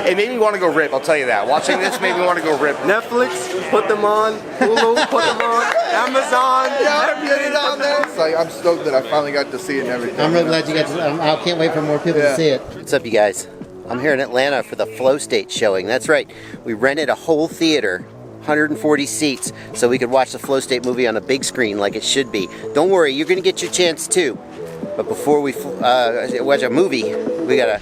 It made me want to go rip, I'll tell you that. Watching this made me want to go rip. Netflix, put them on. Hulu, put them on. Amazon, Get it on there. It's like, I'm stoked that I finally got to see it and everything. I'm really glad you got to. I can't wait for more people to see it. What's up, you guys? I'm here in Atlanta for the Flowstate showing. That's right. We rented a whole theater, 140 seats, so we could watch the Flowstate movie on a big screen like it should be. Don't worry, you're going to get your chance too. But before we watch a movie, we gotta...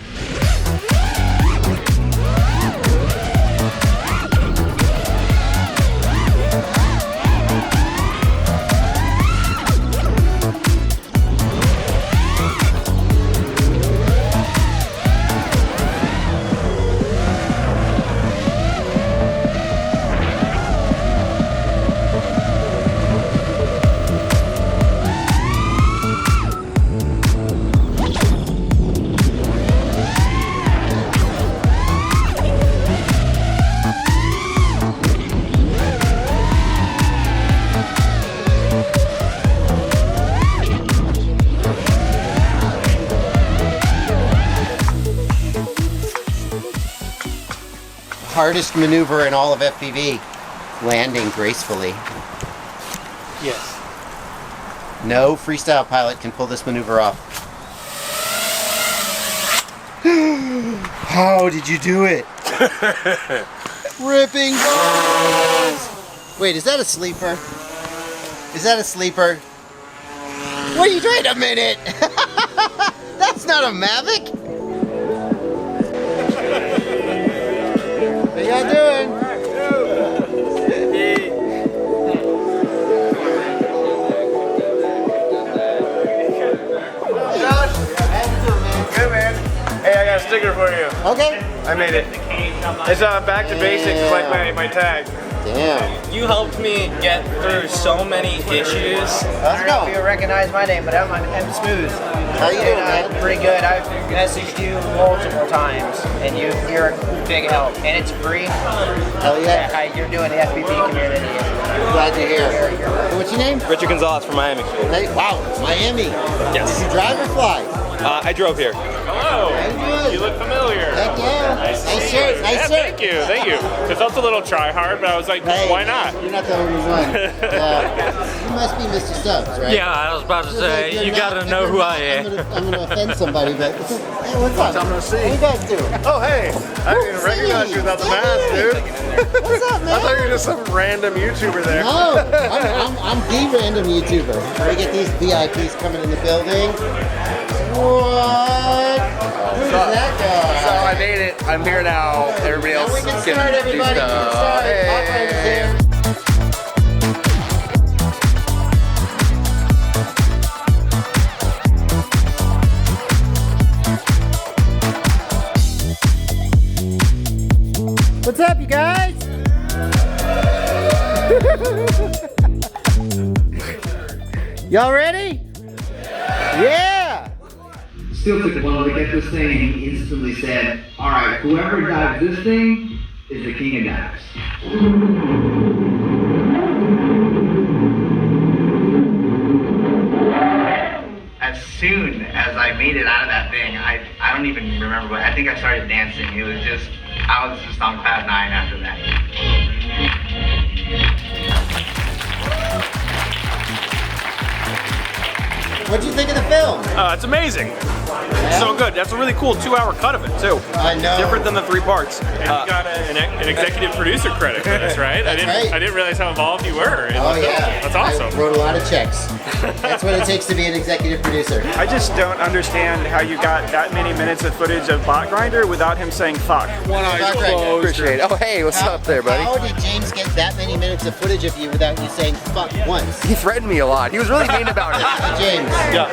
Hardest maneuver in all of FPV, landing gracefully. Yes. No freestyle pilot can pull this maneuver off. How did you do it? Ripping balls! Wait, is that a sleeper? Is that a sleeper? Wait a minute! That's not a Mavic! How y'all doing? Good, man. Hey, I got a sticker for you. Okay. I made it. It's back to basics. It's like my tag. Damn. You helped me get through so many issues. Let's I don't know if go. you recognize my name, but I'm Smooth. How you doing, man? Pretty good. I've messaged you multiple times, and you're a big help, and it's free. Hell yeah. You're doing the FPV community. Glad to hear. What's your name? Richard Gonzalez from Miami. Hey, wow, Miami. Yes. Did you drive or fly? I drove here. Hello. How you doing? You look familiar. Heck yeah. Nice shirt. Nice Yeah, shirt. thank you. It felt a little try hard, but I was like, Hey, why not? You're not the only one. You must be Mr. Stubbs, right? Yeah, I was about to say, You're you not- gotta know who I am. I'm gonna offend somebody, but hey, what's up? I'm gonna see. How you guys doing? Oh, hey. I didn't even recognize you without the mask, dude. What's up, man? I thought you were just some random YouTuber there. No, I'm the random YouTuber. We get these VIPs coming in the building. What? Who's that guy? So I made it. I'm here now. Everybody else We can can start, do everybody. We can stuff. start. Hey. Operator's here. What's up, you guys? Y'all ready? Yeah! Still took a while to get this thing, and he instantly said, all right, whoever dives this thing is the king of dives. As soon as I made it out of that thing, I don't even remember, but I think I started dancing. I was just on cloud 9 after that. What'd you think of the film? It's amazing. So good. That's a really cool 2-hour cut of it too. I know. Different than the 3 parts. And you got an executive producer credit for this, right? That's right. I didn't realize how involved you were. Oh yeah. That's awesome. I wrote a lot of checks. That's what it takes to be an executive producer. I just don't understand how you got that many minutes of footage of Bot Grinder without him saying fuck. One eye closed. Appreciate it. Oh, hey, what's up there, buddy? How did James get that many minutes of footage of you without you saying fuck once? He threatened me a lot. He was really mean about it. James. Yeah.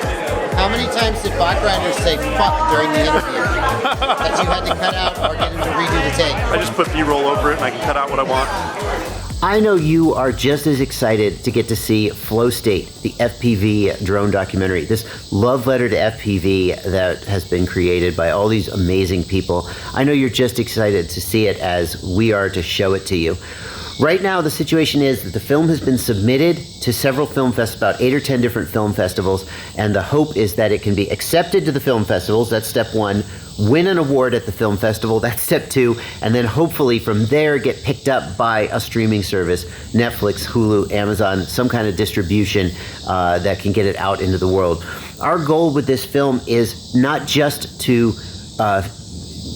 How many times did Bot Grinder say fuck during the interview? That you had to cut out or get him to redo the take? I just put B-roll over it and I can cut out what I want. I know you are just as excited to get to see Flowstate, the FPV drone documentary. This love letter to FPV that has been created by all these amazing people. I know you're just excited to see it as we are to show it to you. Right now, the situation is that the film has been submitted to several film festivals, about 8 or 10 different film festivals, and the hope is that it can be accepted to the film festivals. That's step one. win an award at the film festival. That's step 2. And then hopefully from there get picked up by a streaming service, Netflix, Hulu, Amazon, some kind of distribution that can get it out into the world. Our goal with this film is not just to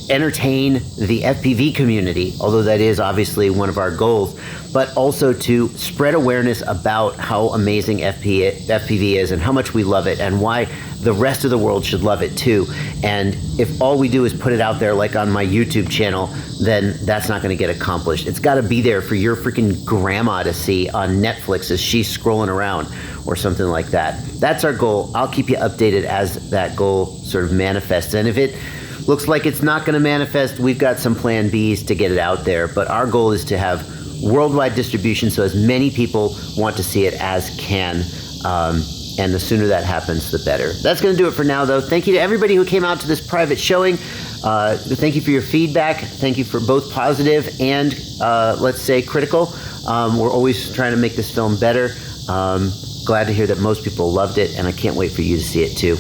entertain the FPV community, although that is obviously one of our goals, but also to spread awareness about how amazing FPV is and how much we love it and why the rest of the world should love it too. And if all we do is put it out there like on my YouTube channel, then that's not going to get accomplished. It's got to be there for your freaking grandma to see on Netflix as she's scrolling around or something like that. That's our goal. I'll keep you updated as that goal sort of manifests. And if it looks like it's not going to manifest, we've got some plan Bs to get it out there. But our goal is to have worldwide distribution so as many people want to see it as can. And the sooner that happens, the better. That's going to do it for now, though. Thank you to everybody who came out to this private showing. Thank you for your feedback. Thank you for both positive and, let's say, critical. We're always trying to make this film better. Glad to hear that most people loved it, and I can't wait for you to see it, too.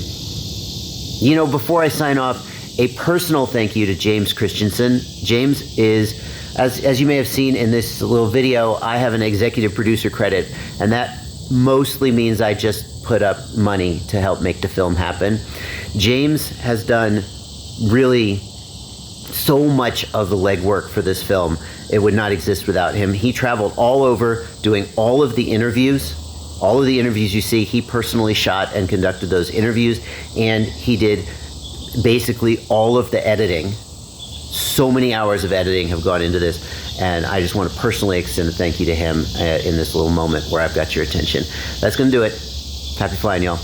You know, before I sign off, a personal thank you to James Christensen. James is, as you may have seen in this little video, I have an executive producer credit, and that mostly means I just put up money to help make the film happen. James has done really so much of the legwork for this film. It would not exist without him. He traveled all over doing all of the interviews. All of the interviews you see, he personally shot and conducted those interviews, and he did basically all of the editing. So many hours of editing have gone into this, and I just want to personally extend a thank you to him in this little moment where I've got your attention. That's going to do it. Happy flying, y'all.